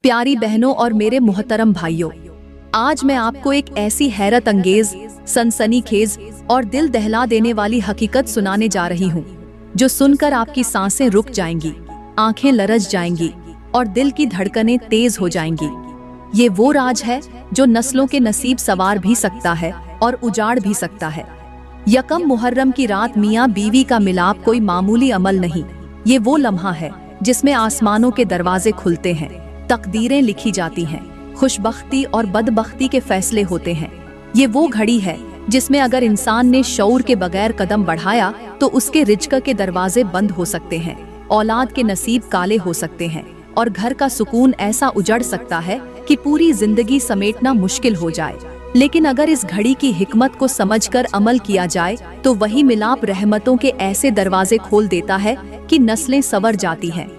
प्यारी बहनों और मेरे मोहतरम भाइयों, आज मैं आपको एक ऐसी हैरत अंगेज, सनसनीखेज और दिल दहला देने वाली हकीकत सुनाने जा रही हूँ जो सुनकर आपकी सांसें रुक जाएंगी, आंखें लरज जाएंगी और दिल की धड़कनें तेज हो जाएंगी। ये वो राज है जो नस्लों के नसीब सवार भी सकता है और उजाड़ भी सकता है। यकम मुहर्रम की रात मियाँ बीवी का मिलाप कोई मामूली अमल नहीं, ये वो लम्हा है जिसमें आसमानों के दरवाजे खुलते हैं, तकदीरें लिखी जाती हैं, खुशबख्ती और बदबख्ती के फैसले होते हैं। ये वो घड़ी है जिसमें अगर इंसान ने शऊर के बगैर कदम बढ़ाया तो उसके रिज्क के दरवाजे बंद हो सकते हैं, औलाद के नसीब काले हो सकते हैं और घर का सुकून ऐसा उजड़ सकता है कि पूरी जिंदगी समेटना मुश्किल हो जाए। लेकिन अगर इस घड़ी की हिकमत को समझकर अमल किया जाए तो वही मिलाप रहमतों के ऐसे दरवाजे खोल देता है कि नस्लें संवर जाती हैं,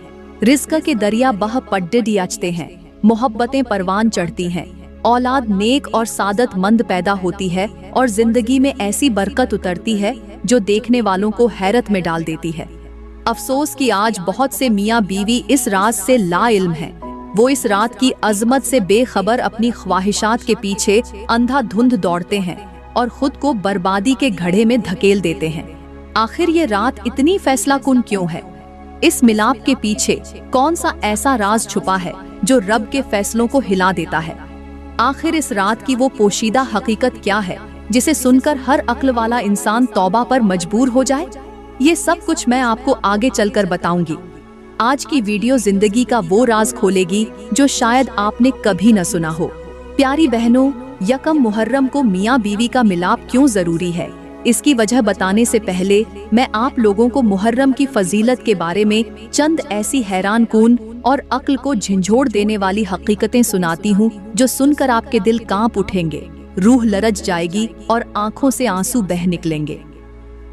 रिज़्क़ के दरिया बह पड्डे दियाचते हैं, मोहब्बतें परवान चढ़ती हैं, औलाद नेक और सादत मंद पैदा होती है और जिंदगी में ऐसी बरकत उतरती है जो देखने वालों को हैरत में डाल देती है। अफसोस कि आज बहुत से मियाँ बीवी इस राज से ला इल्म हैं। वो इस रात की अजमत से बेखबर अपनी ख्वाहिशात के पीछे अंधाधुंध दौड़ते हैं और खुद को बर्बादी के घड़े में धकेल देते हैं। आखिर ये रात इतनी फैसला कुन क्यों है? इस मिलाप के पीछे कौन सा ऐसा राज छुपा है जो रब के फैसलों को हिला देता है? आखिर इस रात की वो पोशीदा हकीकत क्या है जिसे सुनकर हर अक्ल वाला इंसान तौबा पर मजबूर हो जाए? ये सब कुछ मैं आपको आगे चलकर बताऊंगी। आज की वीडियो जिंदगी का वो राज खोलेगी जो शायद आपने कभी न सुना हो। प्यारी बहनों, यकम मुहर्रम को मियाँ बीवी का मिलाप क्यों जरूरी है, इसकी वजह बताने से पहले मैं आप लोगों को मुहर्रम की फजीलत के बारे में चंद ऐसी हैरान कून और अक्ल को झंझोड़ देने वाली हकीकतें सुनाती हूँ जो सुनकर आपके दिल कांप उठेंगे, रूह लरज जाएगी और आंखों से आंसू बह निकलेंगे।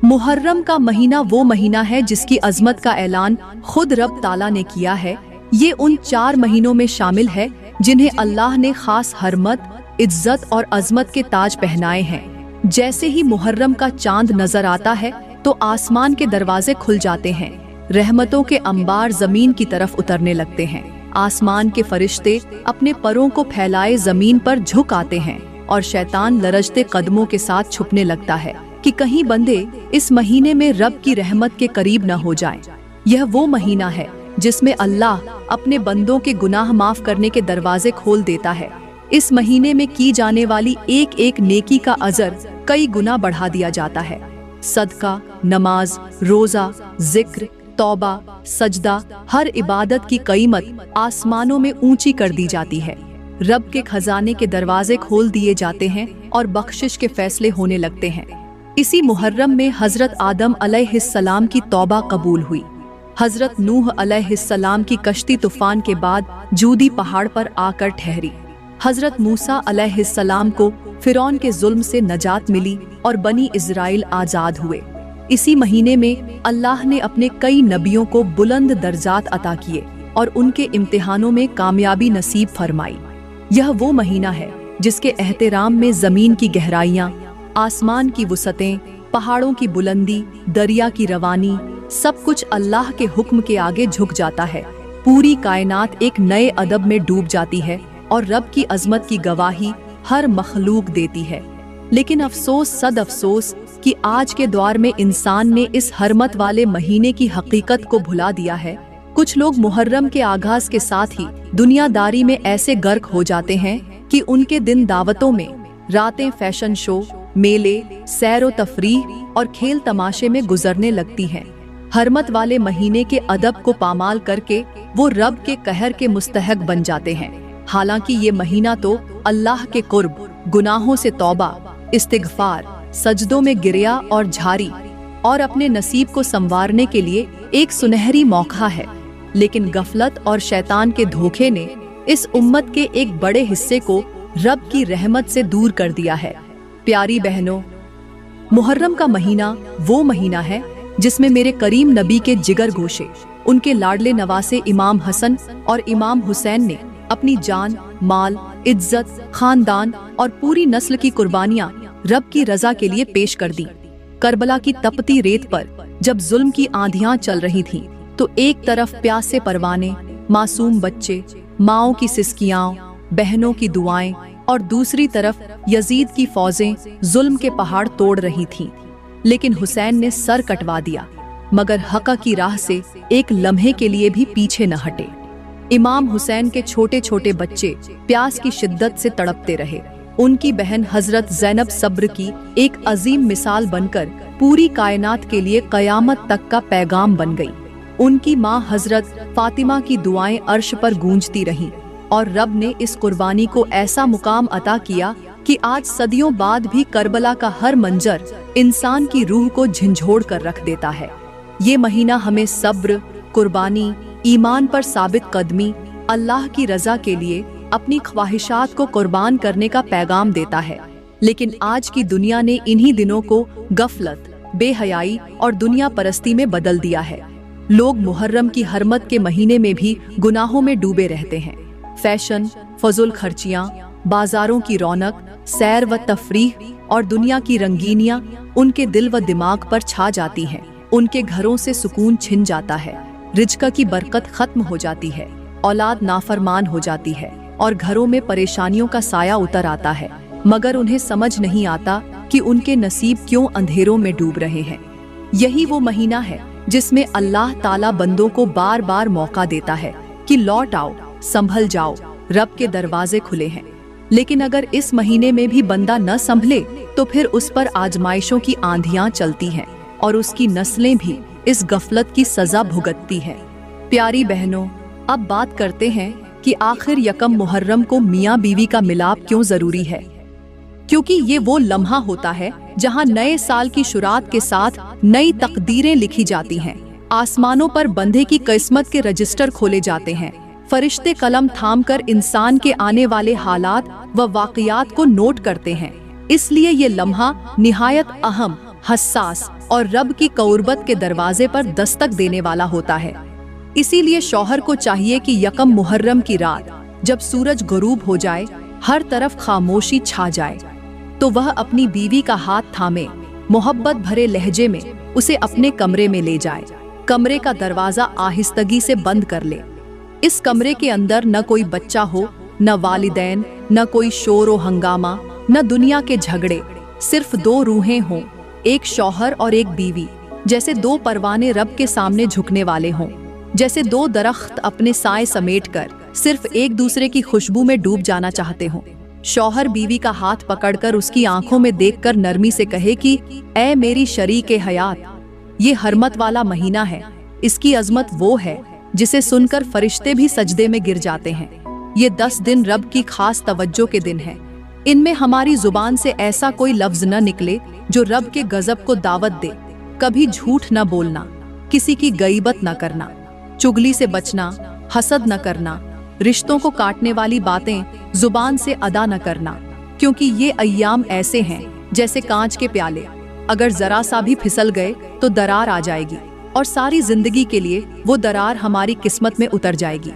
मुहर्रम का महीना वो महीना है जिसकी अजमत का ऐलान खुद रब ताला ने किया है। ये उन 4 महीनों में शामिल है जिन्हें अल्लाह ने खास हरमत, इज्जत और अजमत के ताज पहनाए हैं। जैसे ही मुहर्रम का चांद नजर आता है तो आसमान के दरवाजे खुल जाते हैं, रहमतों के अंबार जमीन की तरफ उतरने लगते हैं। आसमान के फरिश्ते अपने परों को फैलाए जमीन पर झुक आते हैं और शैतान लरजते कदमों के साथ छुपने लगता है कि कहीं बंदे इस महीने में रब की रहमत के करीब न हो जाएं। यह वो महीना है जिसमें अल्लाह अपने बंदों के गुनाह माफ करने के दरवाजे खोल देता है। इस महीने में की जाने वाली एक एक नेकी का अजर कई गुना बढ़ा दिया जाता है। सदका, नमाज, रोजा, जिक्र, तौबा, सजदा, हर इबादत की कीमत आसमानों में ऊंची कर दी जाती है। रब के खजाने के दरवाजे खोल दिए जाते हैं और बख्शिश के फैसले होने लगते हैं। इसी मुहर्रम में हजरत आदम अलैहिस्सलाम की तौबा कबूल हुई। हजरत नूह अलैहिस्सलाम की कश्ती तूफान के बाद जूदी पहाड़ पर आकर ठहरी। हजरत मूसा अलैहिस्सलाम को फिरौन के जुल्म से नजात मिली और बनी इजराइल आजाद हुए। इसी महीने में अल्लाह ने अपने कई नबियों को बुलंद दर्जात अता किए और उनके इम्तिहानों में कामयाबी नसीब फरमाई। यह वो महीना है जिसके एहतराम में जमीन की गहराइयाँ, आसमान की वुसअतें, पहाड़ों की बुलंदी, दरिया की रवानी, सब कुछ अल्लाह के हुक्म के आगे झुक जाता है। पूरी कायनात एक नए अदब में डूब जाती है और रब की अजमत की गवाही हर मखलूक देती है। लेकिन अफसोस सद अफसोस कि आज के दौर में इंसान ने इस हरमत वाले महीने की हकीकत को भुला दिया है। कुछ लोग मुहर्रम के आगाज के साथ ही दुनियादारी में ऐसे गर्क हो जाते हैं कि उनके दिन दावतों में, रातें फैशन शो, मेले, सैर व तफरीह और खेल तमाशे में गुजरने लगती हैं। हरमत वाले महीने के अदब को पामाल करके वो रब के कहर के मुस्तहक बन जाते हैं। हालांकि ये महीना तो अल्लाह के कुर्ब, गुनाहों से तौबा, इस्तिगफार, सजदों में गिरिया और झारी और अपने नसीब को संवारने के लिए एक सुनहरी मौका है। लेकिन गफलत और शैतान के धोखे ने इस उम्मत के एक बड़े हिस्से को रब की रहमत से दूर कर दिया है। प्यारी बहनों, मुहर्रम का महीना वो महीना है जिसमें मेरे करीम नबी के जिगर गोशे, उनके लाडले नवासे इमाम हसन और इमाम हुसैन ने अपनी जान, माल, इज्जत, खानदान और पूरी नस्ल की कुर्बानियां रब की रजा के लिए पेश कर दी। करबला की तपती रेत पर जब जुल्म की आंधियां चल रही थीं, तो एक तरफ प्यासे परवाने, मासूम बच्चे, माओं की सिसकियां, बहनों की दुआएं और दूसरी तरफ यजीद की फौजें जुल्म के पहाड़ तोड़ रही थीं। लेकिन हुसैन ने सर कटवा दिया, मगर हक़ की राह से एक लम्हे के लिए भी पीछे न हटे। इमाम हुसैन के छोटे छोटे बच्चे प्यास की शिद्दत से तड़पते रहे। उनकी बहन हजरत ज़ैनब सब्र की एक अजीम मिसाल बनकर पूरी कायनात के लिए क़यामत तक का पैगाम बन गई। उनकी माँ हजरत फातिमा की दुआएं अर्श पर गूंजती रहीं और रब ने इस कुर्बानी को ऐसा मुकाम अता किया कि आज सदियों बाद भी करबला का हर मंजर इंसान की रूह को झंझोड़ कर रख देता है। ये महीना हमें सब्र, कुर्बानी, ईमान पर साबित कदमी, अल्लाह की रजा के लिए अपनी ख्वाहिशात को कुर्बान करने का पैगाम देता है। लेकिन आज की दुनिया ने इन्हीं दिनों को गफलत, बेहयाई और दुनिया परस्ती में बदल दिया है। लोग मुहर्रम की हरमत के महीने में भी गुनाहों में डूबे रहते हैं। फैशन, फजुल खर्चियां, बाजारों की रौनक, सैर व तफरीह और दुनिया की रंगीनियां उनके दिल व दिमाग पर छा जाती हैं। उनके घरों से सुकून छिन जाता है, रिज़्क़ की बरकत खत्म हो जाती है, औलाद नाफरमान हो जाती है और घरों में परेशानियों का साया उतर आता है। मगर उन्हें समझ नहीं आता कि उनके नसीब क्यों अंधेरों में डूब रहे हैं। यही वो महीना है जिसमें अल्लाह ताला बंदों को बार बार मौका देता है कि लौट आओ, संभल जाओ, रब के दरवाजे खुले हैं। लेकिन अगर इस महीने में भी बंदा न संभले तो फिर उस पर आजमाइशों की आंधियां चलती हैं और उसकी नस्लें भी इस गफलत की सजा भुगतती हैं। प्यारी बहनों, अब बात करते हैं कि आखिर यकम मुहर्रम को मियाँ बीवी का मिलाप क्यों जरूरी है। क्योंकि ये वो लम्हा होता है जहां नए साल की शुरुआत के साथ नई तकदीरें लिखी जाती हैं। आसमानों पर बंधे की किस्मत के रजिस्टर खोले जाते हैं। फरिश्ते कलम थामकर इंसान के आने वाले हालात व वाक़यात को नोट करते हैं। इसलिए ये लम्हा निहायत अहम, हसास और रब की क़ुर्बत के दरवाजे पर दस्तक देने वाला होता है। इसीलिए शौहर को चाहिए कि यकम मुहर्रम की रात जब सूरज गुरूब हो जाए, हर तरफ खामोशी छा जाए, तो वह अपनी बीवी का हाथ थामे, मोहब्बत भरे लहजे में उसे अपने कमरे में ले जाए। कमरे का दरवाजा आहिस्तगी से बंद कर ले। इस कमरे के अंदर न कोई बच्चा हो, न वालिदैन, न कोई शोर व हंगामा, न दुनिया के झगड़े। सिर्फ दो रूहें हों, एक शौहर और एक बीवी, जैसे दो परवाने रब के सामने झुकने वाले हों, जैसे दो दरख्त अपने साए समेटकर सिर्फ एक दूसरे की खुशबू में डूब जाना चाहते हों। शौहर बीवी का हाथ पकड़कर उसकी आंखों में देखकर नरमी से कहे कि ऐ मेरी शरीके हयात, ये हरमत वाला महीना है। इसकी अजमत वो है जिसे सुनकर फरिश्ते भी सजदे में गिर जाते हैं। ये 10 दिन रब की खास तवज्जो के दिन हैं। इनमें हमारी जुबान से ऐसा कोई लफ्ज न निकले जो रब के गजब को दावत दे। कभी झूठ न बोलना, किसी की गईबत न करना, चुगली से बचना, हसद न करना, रिश्तों को काटने वाली बातें जुबान से अदा न करना। क्योंकि ये अय्याम ऐसे हैं जैसे कांच के प्याले, अगर जरा सा भी फिसल गए तो दरार आ जाएगी और सारी जिंदगी के लिए वो दरार हमारी किस्मत में उतर जाएगी।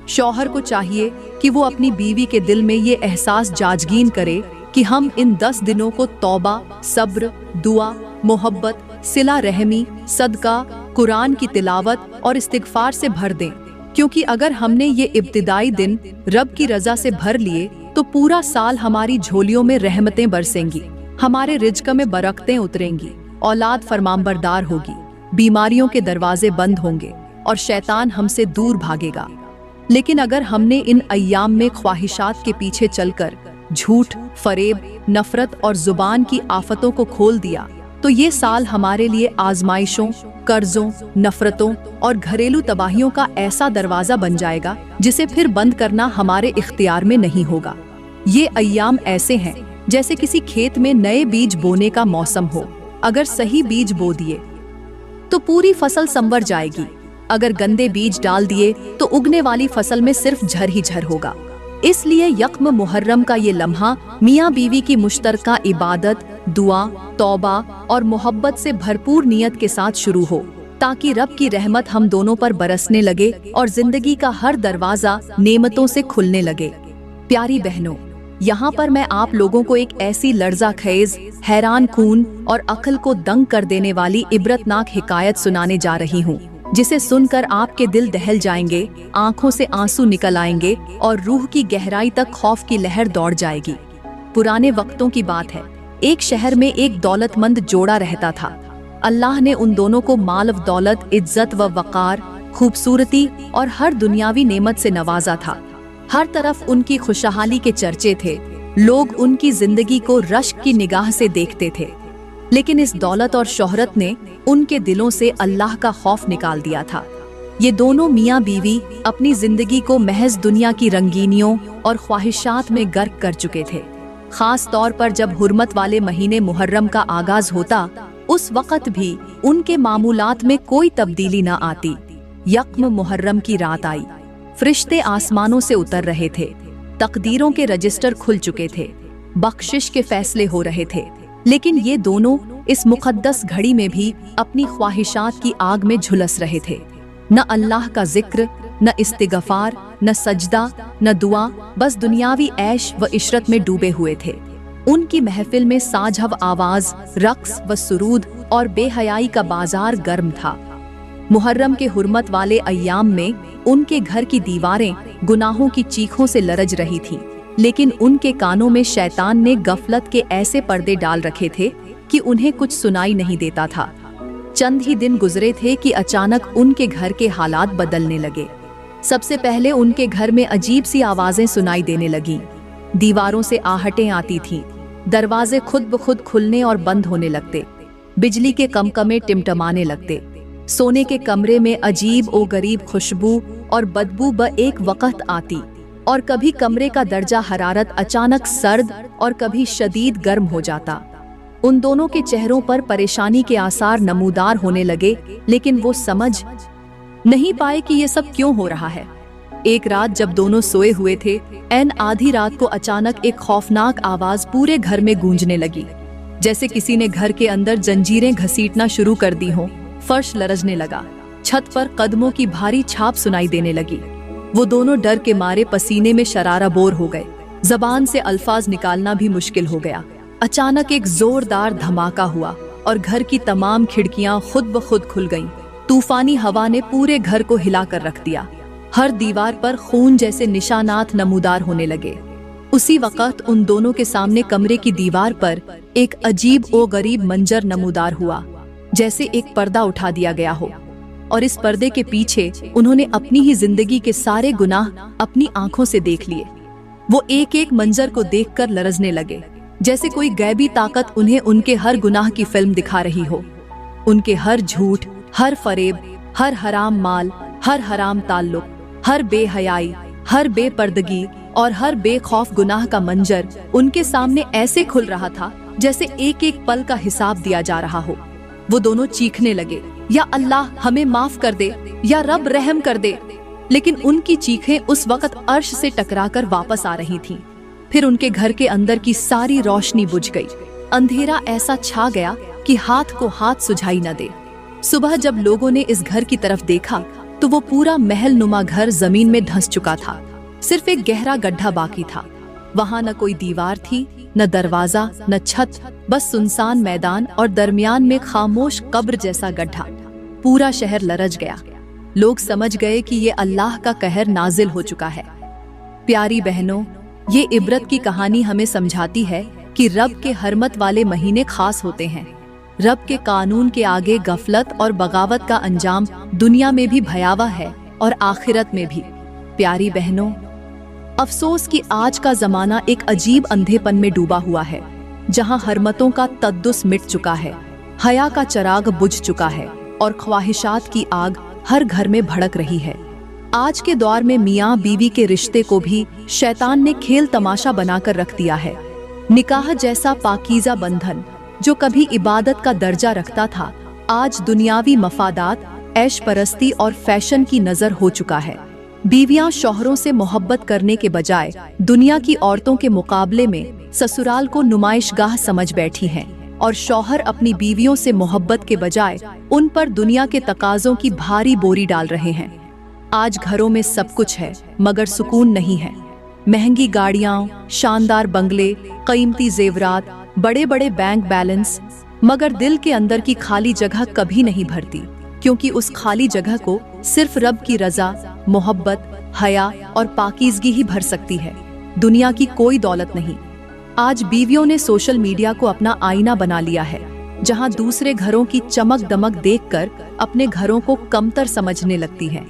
शौहर को चाहिए कि वो अपनी बीवी के दिल में ये एहसास जाजगीन करे कि हम इन 10 दिनों को तौबा, सब्र, दुआ, मोहब्बत, सिला रहमी, सदका, कुरान की तिलावत और इस्तिगफार से भर दें। क्योंकि अगर हमने ये इब्तिदाई दिन रब की रजा से भर लिए तो पूरा साल हमारी झोलियों में रहमतें बरसेंगी, हमारे रिज़्क़ में बरकतें उतरेंगी, औलाद फरमानबरदार होगी, बीमारियों के दरवाजे बंद होंगे और शैतान हमसे दूर भागेगा। लेकिन अगर हमने इन अय्याम में ख्वाहिशात के पीछे चलकर झूठ, फरेब, नफरत और जुबान की आफतों को खोल दिया तो ये साल हमारे लिए आजमाइशों, कर्जों, नफरतों और घरेलू तबाहियों का ऐसा दरवाजा बन जाएगा जिसे फिर बंद करना हमारे इख्तियार में नहीं होगा। ये अय्याम ऐसे हैं जैसे किसी खेत में नए बीज बोने का मौसम हो। अगर सही बीज बो दिए तो पूरी फसल संवर जाएगी, अगर गंदे बीज डाल दिए तो उगने वाली फसल में सिर्फ झर ही झर होगा। इसलिए यकम मुहर्रम का ये लम्हा मियाँ बीवी की मुश्तरका इबादत, दुआ, तौबा और मोहब्बत से भरपूर नियत के साथ शुरू हो, ताकि रब की रहमत हम दोनों पर बरसने लगे और जिंदगी का हर दरवाजा नेमतों से खुलने लगे। प्यारी बहनों, यहाँ पर मैं आप लोगों को एक ऐसी लर्जा खेज, हैरान कून और अक्ल को दंग कर देने वाली इबरतनाक हिकायत सुनाने जा रही हूँ जिसे सुनकर आपके दिल दहल जाएंगे, आंखों से आंसू निकल आएंगे और रूह की गहराई तक खौफ की लहर दौड़ जाएगी। पुराने वक्तों की बात है। एक शहर में एक दौलतमंद जोड़ा रहता था। अल्लाह ने उन दोनों को माल व दौलत, इज्जत व वक़ार, खूबसूरती और हर दुनियावी नेमत से नवाजा था। हर तरफ उनकी खुशहाली के चर्चे थे। लोग उनकी जिंदगी को रश्क की निगाह से देखते थे। लेकिन इस दौलत और शोहरत ने उनके दिलों से अल्लाह का खौफ निकाल दिया था। ये दोनों मियाँ बीवी अपनी जिंदगी को महज दुनिया की रंगीनियों और ख्वाहिशात में गर्क कर चुके थे। खास तौर पर जब हुर्मत वाले महीने मुहर्रम का आगाज होता, उस वक़्त भी उनके मामूलात में कोई तब्दीली न आती। यकम मुहर्रम की रात आई। फरिश्ते आसमानों से उतर रहे थे। तकदीरों के रजिस्टर खुल चुके थे। बख्शिश के फैसले हो रहे थे। लेकिन ये दोनों इस मुक़द्दस घड़ी में भी अपनी ख्वाहिशात की आग में झुलस रहे थे। न अल्लाह का जिक्र, न इस्तिग़फ़ार, न सजदा, न दुआ, बस दुनियावी ऐश व इशरत में डूबे हुए थे। उनकी महफिल में साझव आवाज, रक्स व सुरूद और बेहयाई का बाजार गर्म था। मुहर्रम के हुर्मत वाले अय्याम में उनके घर की दीवारें गुनाहों की चीखों से लरज रही थीं, लेकिन उनके कानों में शैतान ने गफलत के ऐसे पर्दे डाल रखे थे कि उन्हें कुछ सुनाई नहीं देता था। चंद ही दिन गुजरे थे कि अचानक उनके घर के हालात बदलने लगे। सबसे पहले उनके घर में अजीब सी आवाजें सुनाई देने लगीं। दीवारों से आहटें आती थीं। दरवाजे खुद ब खुद खुलने और बंद होने लगते। बिजली के कमकमे टिमटमाने लगते। सोने के कमरे में अजीब ओ गरीब खुशबू और बदबू ब एक वक़्त आती, और कभी कमरे का दर्जा हरारत अचानक सर्द और कभी शदीद गर्म हो जाता। उन दोनों के चेहरों पर परेशानी के आसार नमूदार होने लगे, लेकिन वो समझ नहीं पाए कि ये सब क्यों हो रहा है। एक रात जब दोनों सोए हुए थे, ऐन आधी रात को अचानक एक खौफनाक आवाज पूरे घर में गूंजने लगी, जैसे किसी ने घर के अंदर जंजीरें घसीटना शुरू कर दी हों। फर्श लरजने लगा। छत पर कदमों की भारी छाप सुनाई देने लगी। वो दोनों डर के मारे पसीने में शराराबोर हो गए। जबान से अल्फाज निकालना भी मुश्किल हो गया। अचानक एक जोरदार धमाका हुआ और घर की तमाम खिड़कियां खुद ब खुद खुल गईं। तूफानी हवा ने पूरे घर को हिला कर रख दिया। हर दीवार पर खून जैसे निशानात नमूदार होने लगे। उसी वक़्त उन दोनों के सामने कमरे की दीवार पर एक अजीब ओ गरीब मंजर नमूदार हुआ, जैसे एक पर्दा उठा दिया गया हो, और इस पर्दे के पीछे उन्होंने अपनी ही जिंदगी के सारे गुनाह अपनी आंखों से देख लिए। वो एक एक मंजर को देखकर लरजने लगे, जैसे कोई गैबी ताकत उन्हें उनके हर गुनाह की फिल्म दिखा रही हो। उनके हर झूठ, हर फरेब, हर हराम माल, हर हराम ताल्लुक, हर बेहयाई, हर बेपर्दगी और हर बेखौफ गुनाह का मंजर उनके सामने ऐसे खुल रहा था जैसे एक एक पल का हिसाब दिया जा रहा हो। वो दोनों चीखने लगे, या अल्लाह हमें माफ कर दे, या रब रहम कर दे। लेकिन उनकी चीखें उस वक्त अर्श से टकराकर वापस आ रही थीं। फिर उनके घर के अंदर की सारी रोशनी बुझ गई। अंधेरा ऐसा छा गया कि हाथ को हाथ सुझाई न दे। सुबह जब लोगों ने इस घर की तरफ देखा तो वो पूरा महल नुमा घर जमीन में धंस चुका था। सिर्फ एक गहरा गड्ढा बाकी था। वहां न कोई दीवार थी, न दरवाजा, न छत, बस सुनसान मैदान और दरमियान में खामोश कब्र जैसा गड्ढा। पूरा शहर लरज गया। लोग समझ गए कि ये अल्लाह का कहर नाजिल हो चुका है। प्यारी बहनों, ये इबरत की कहानी हमें समझाती है कि रब के हरमत वाले महीने खास होते हैं। रब के कानून के आगे गफलत और बगावत का अंजाम दुनिया में भी भयावह है और आखिरत में भी। प्यारी बहनों, अफसोस कि आज का जमाना एक अजीब अंधेपन में डूबा हुआ है, जहां हरमतों का तद्दुस मिट चुका है, हया का चराग बुझ चुका है और ख्वाहिशात की आग हर घर में भड़क रही है। आज के दौर में मियाँ बीवी के रिश्ते को भी शैतान ने खेल तमाशा बनाकर रख दिया है। निकाह जैसा पाकीज़ा बंधन जो कभी इबादत का दर्जा रखता था, आज दुनियावी मफादात, ऐश परस्ती और फैशन की नजर हो चुका है। बीवियां शौहरों से मोहब्बत करने के बजाय दुनिया की औरतों के मुकाबले में ससुराल को नुमाइशगाह समझ बैठी हैं, और शौहर अपनी बीवियों से मोहब्बत के बजाय उन पर दुनिया के तकाजों की भारी बोरी डाल रहे हैं। आज घरों में सब कुछ है मगर सुकून नहीं है। महंगी गाड़ियां, शानदार बंगले, कीमती जेवरात, बड़े बड़े बैंक बैलेंस, मगर दिल के अंदर की खाली जगह कभी नहीं भरती। क्योंकि उस खाली जगह को सिर्फ रब की रजा, मोहब्बत, हया और पाकीज़गी ही भर सकती है, दुनिया की कोई दौलत नहीं। आज बीवियों ने सोशल मीडिया को अपना आईना बना लिया है, जहां दूसरे घरों की चमक दमक देखकर अपने घरों को कमतर समझने लगती हैं।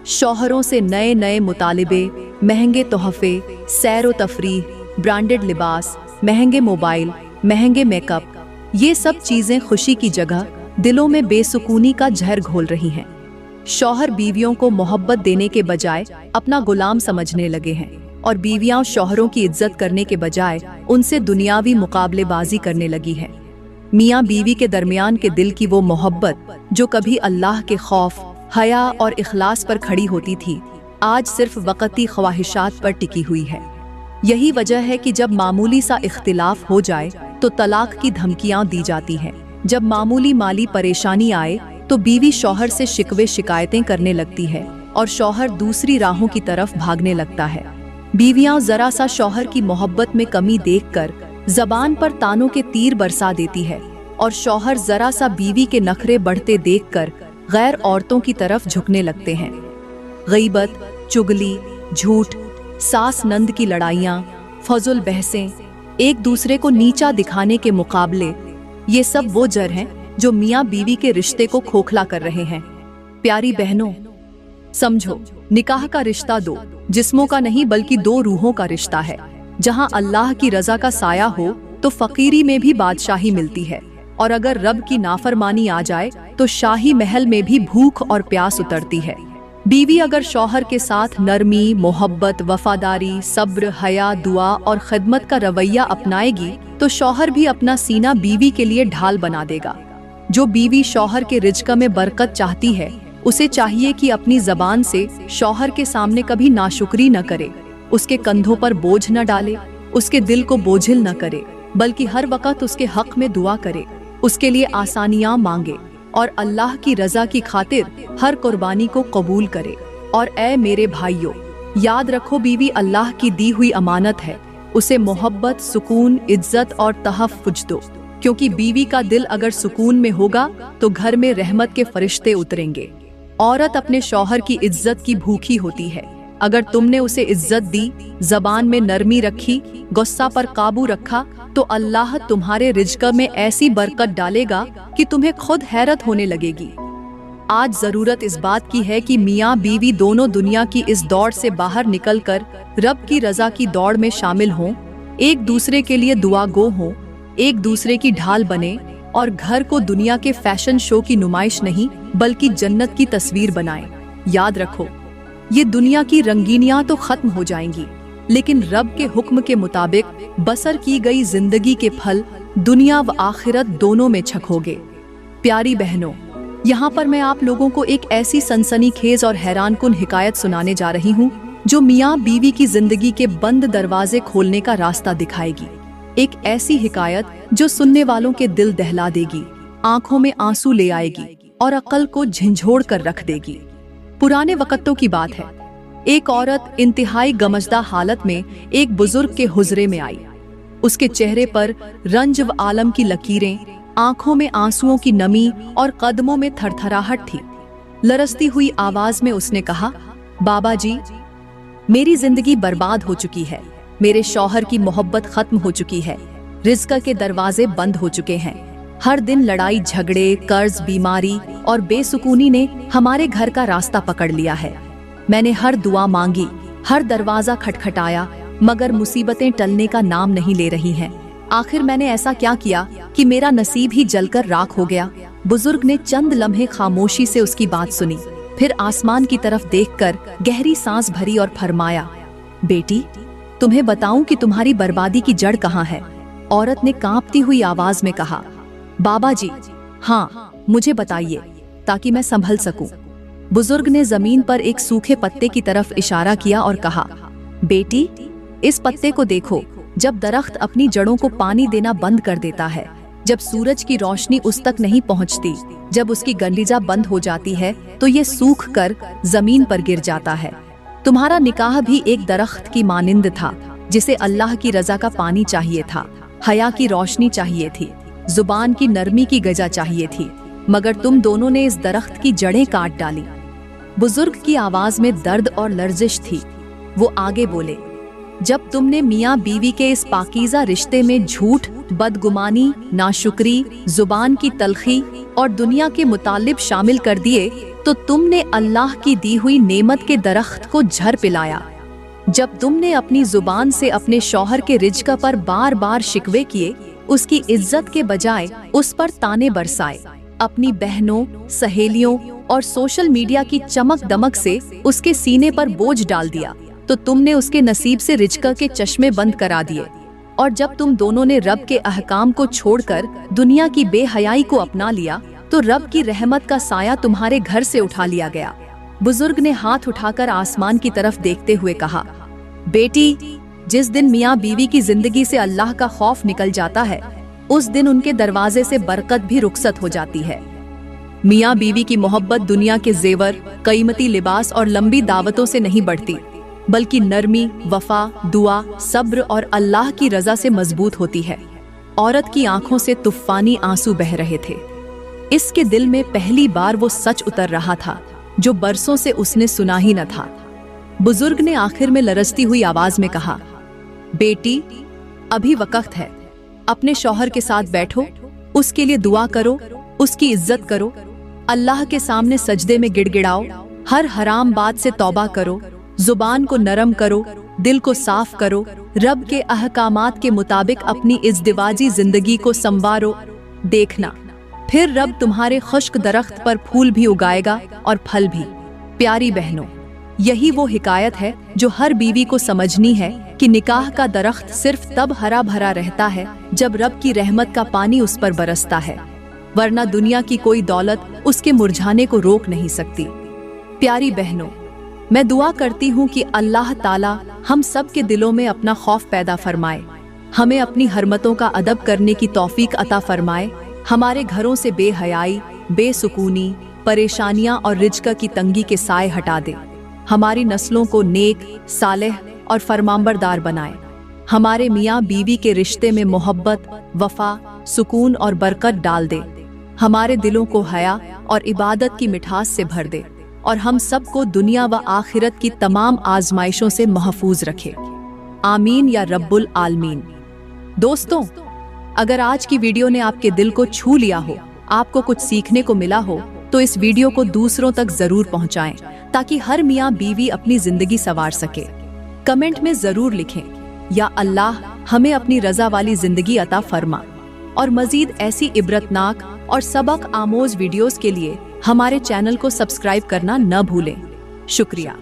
शौहरों से नए नए मुतालिबे, महंगे तोहफे, सैर व तफरीह, ब्रांडेड लिबास, महंगे मोबाइल, महंगे मेकअप, ये सब चीजें खुशी की जगह दिलों में बेसुकूनी का जहर घोल रही हैं। शौहर बीवियों को मोहब्बत देने के बजाय अपना गुलाम समझने लगे हैं और बीवियां शौहरों की इज्जत करने के बजाय उनसे दुनियावी मुकाबलेबाजी करने लगी है। मियाँ बीवी के दरमियान के दिल की वो मोहब्बत जो कभी अल्लाह के खौफ, हया और इखलास पर खड़ी होती थी, आज सिर्फ वक़्ती ख्वाहिशात पर टिकी हुई है। यही वजह है कि जब मामूली सा इख्तिलाफ हो जाए तो तलाक की धमकियां दी जाती हैं। जब मामूली माली परेशानी आए तो बीवी शौहर से शिकवे शिकायतें करने लगती है और शौहर दूसरी राहों की तरफ भागने लगता है। बीवियां जरा सा शौहर की मोहब्बत में कमी देखकर जबान पर तानों के तीर बरसा देती है और शौहर जरा सा बीवी के नखरे बढ़ते देखकर गैर औरतों की तरफ झुकने लगते हैं। गईबत, चुगली, झूठ, सास नंद की लड़ाइयाँ, फजुल बहसें, एक दूसरे को नीचा दिखाने के मुकाबले, ये सब वो जर हैं जो मियाँ बीवी के रिश्ते को खोखला कर रहे हैं। प्यारी बहनों, समझो, निकाह का रिश्ता दो जिस्मों का नहीं बल्कि दो रूहों का रिश्ता है। जहाँ अल्लाह की रजा का साया हो तो फकीरी में भी बादशाही मिलती है, और अगर रब की नाफरमानी आ जाए तो शाही महल में भी भूख और प्यास उतरती है। बीवी अगर शौहर के साथ नरमी, मोहब्बत, वफादारी, सब्र, हया, दुआ और खिदमत का रवैया अपनाएगी तो शौहर भी अपना सीना बीवी के लिए ढाल बना देगा। जो बीवी शौहर के रिज़्क़ में बरकत चाहती है, उसे चाहिए कि अपनी ज़बान से शौहर के सामने कभी नाशुक्री न करे, उसके कंधों पर बोझ न डाले, उसके दिल को बोझिल न करे, बल्कि हर वक्त उसके हक में दुआ करे, उसके लिए आसानियाँ मांगे और अल्लाह की रजा की खातिर हर कुर्बानी को कबूल करे। और ए मेरे भाइयों, याद रखो, बीवी अल्लाह की दी हुई अमानत है, उसे मोहब्बत, सुकून, इज्जत और तहफ़्फ़ुज़ दो, क्योंकि बीवी का दिल अगर सुकून में होगा तो घर में रहमत के फरिश्ते उतरेंगे। औरत अपने शौहर की इज्जत की भूखी होती है। अगर तुमने उसे इज्जत दी, जबान में नरमी रखी, गुस्सा पर काबू रखा, तो अल्लाह तुम्हारे रिज़्क़ में ऐसी बरकत डालेगा कि तुम्हें खुद हैरत होने लगेगी। आज जरूरत इस बात की है कि मियाँ बीवी दोनों दुनिया की इस दौड़ से बाहर निकलकर रब की रजा की दौड़ में शामिल हों, एक दूसरे के लिए दुआ गो हों, एक दूसरे की ढाल बने और घर को दुनिया के फैशन शो की नुमाइश नहीं बल्कि जन्नत की तस्वीर बनाएं। याद रखो, ये दुनिया की रंगीनियां तो खत्म हो जाएंगी, लेकिन रब के हुक्म के मुताबिक बसर की गई जिंदगी के फल दुनिया व आखिरत दोनों में छकोगे। प्यारी बहनों, यहाँ पर मैं आप लोगों को एक ऐसी सनसनीखेज और हैरानकुन हिकायत सुनाने जा रही हूँ जो मियाँ बीवी की जिंदगी के बंद दरवाजे खोलने का रास्ता दिखाएगी। एक ऐसी हिकायत जो सुनने वालों के दिल दहला देगी, आंखों में आंसू ले आएगी और अक्ल को झंझोड़ कर रख देगी। पुराने वक्तों की बात है। एक औरत इंतहाई गमजदा हालत में एक बुजुर्ग के हुजरे में आई। उसके चेहरे पर रंज व आलम की लकीरें, आंखों में आंसुओं की नमी और कदमों में थरथराहट थी। लरसती हुई आवाज में उसने कहा, बाबा जी, मेरी जिंदगी बर्बाद हो चुकी है, मेरे शौहर की मोहब्बत खत्म हो चुकी है, रिज़्क़ के दरवाजे बंद हो चुके हैं। हर दिन लड़ाई झगड़े, कर्ज, बीमारी और बेसुकूनी ने हमारे घर का रास्ता पकड़ लिया है। मैंने हर दुआ मांगी, हर दरवाजा खटखटाया, मगर मुसीबतें टलने का नाम नहीं ले रही हैं। आखिर मैंने ऐसा क्या किया कि मेरा नसीब ही जलकर राख हो गया? बुजुर्ग ने चंद लम्हे खामोशी से उसकी बात सुनी, फिर आसमान की तरफ देखकर गहरी सांस भरी और फरमाया, बेटी, तुम्हें बताऊं कि तुम्हारी बर्बादी की जड़ कहाँ है? औरत ने कांपती हुई आवाज में कहा, बाबा जी, हाँ, मुझे बताइए ताकि मैं संभल सकूं। बुजुर्ग ने जमीन पर एक सूखे पत्ते की तरफ इशारा किया और कहा, बेटी, इस पत्ते को देखो। जब दरख्त अपनी जड़ों को पानी देना बंद कर देता है, जब सूरज की रोशनी उस तक नहीं पहुंचती, जब उसकी गंडीजा बंद हो जाती है, तो ये सूख कर जमीन पर गिर जाता है। तुम्हारा निकाह भी एक दरख्त की मानिंद था, जिसे अल्लाह की रजा का पानी चाहिए था, हया की रोशनी चाहिए थी, जुबान की नरमी की गजा चाहिए थी। मगर तुम दोनों ने इस दरख्त की जड़ें काट डाली। बुजुर्ग की आवाज में दर्द और लर्जिश थी। वो आगे बोले, जब तुमने मियाँ बीवी के इस पाकीज़ा रिश्ते में झूठ, बदगुमानी, नाशुक्री, जुबान की तलखी और दुनिया के मुतालिब शामिल कर दिए तो तुमने अल्लाह की दी हुई नेमत के दरख्त को झर पिलाया। जब तुमने अपनी जुबान से अपने शौहर के रिज्क पर बार बार शिकवे किए, उसकी इज्जत के बजाय उस पर ताने बरसाए, अपनी बहनों, सहेलियों और सोशल मीडिया की चमक दमक से उसके सीने पर बोझ डाल दिया, तो तुमने उसके नसीब से रिज्क के चश्मे बंद करा दिए। और जब तुम दोनों ने रब के अहकाम को छोड़कर दुनिया की बेहयाई को अपना लिया तो रब की रहमत का साया तुम्हारे घर से उठा लिया गया। बुजुर्ग ने हाथ उठाकर आसमान की तरफ देखते हुए कहा, बेटी, जिस दिन मियाँ बीवी की जिंदगी से अल्लाह का खौफ निकल जाता है, उस दिन उनके दरवाजे से बरकत भी रुखसत हो जाती है। मियाँ बीवी की मोहब्बत दुनिया के जेवर, कीमती लिबास और लंबी दावतों से नहीं बढ़ती, बल्कि नरमी, वफा, दुआ, सब्र और अल्लाह की रजा से मजबूत होती है। औरत की आंखों से तूफानी आंसू बह रहे थे। इसके दिल में पहली बार वो सच उतर रहा था जो बरसों से उसने सुना ही न था। बुजुर्ग ने आखिर में लरजती हुई आवाज में कहा, बेटी, अभी वक्त है, अपने शौहर के साथ बैठो, उसके लिए दुआ करो, उसकी इज्जत करो, अल्लाह के सामने सजदे में गिड़गिड़ाओ, हर हराम बात से तौबा करो, जुबान को नरम करो, दिल को साफ करो, रब के अहकामात के मुताबिक अपनी इज़्दिवाजी जिंदगी को संवारो। देखना, फिर रब तुम्हारे खुश्क दरख्त पर फूल भी उगाएगा और फल भी। प्यारी बहनों, यही वो हिकायत है जो हर बीवी को समझनी है कि निकाह का दरख्त सिर्फ तब हरा भरा रहता है जब रब की रहमत का पानी उस पर बरसता है, वरना दुनिया की कोई दौलत उसके मुरझाने को रोक नहीं सकती। प्यारी बहनों, मैं दुआ करती हूँ कि अल्लाह ताला हम सब के दिलों में अपना खौफ पैदा फरमाए, हमें अपनी हरमतों का अदब करने की तौफीक अता फरमाए, हमारे घरों से बेहयाई, बेसुकूनी, परेशानियां और रिज्क की तंगी के साए हटा दे, हमारी नस्लों को नेक, सालेह और फरमाबरदार बनाए, हमारे मियाँ बीवी के रिश्ते में मोहब्बत, वफा, सुकून और बरकत डाल दे, हमारे दिलों को हया और इबादत की मिठास से भर दे और हम सबको दुनिया व आखिरत की तमाम आजमाइशों से महफूज रखे। आमीन या रब्बुल आलमीन। दोस्तों, अगर आज की वीडियो ने आपके दिल को छू लिया हो, आपको कुछ सीखने को मिला हो, तो इस वीडियो को दूसरों तक जरूर पहुंचाएं ताकि हर मियाँ बीवी अपनी जिंदगी संवार सके। कमेंट में जरूर लिखें, या अल्लाह हमें अपनी रजा वाली जिंदगी अता फरमा। और मजीद ऐसी इबरतनाक और सबक आमोज वीडियोस के लिए हमारे चैनल को सब्सक्राइब करना न भूलें। शुक्रिया।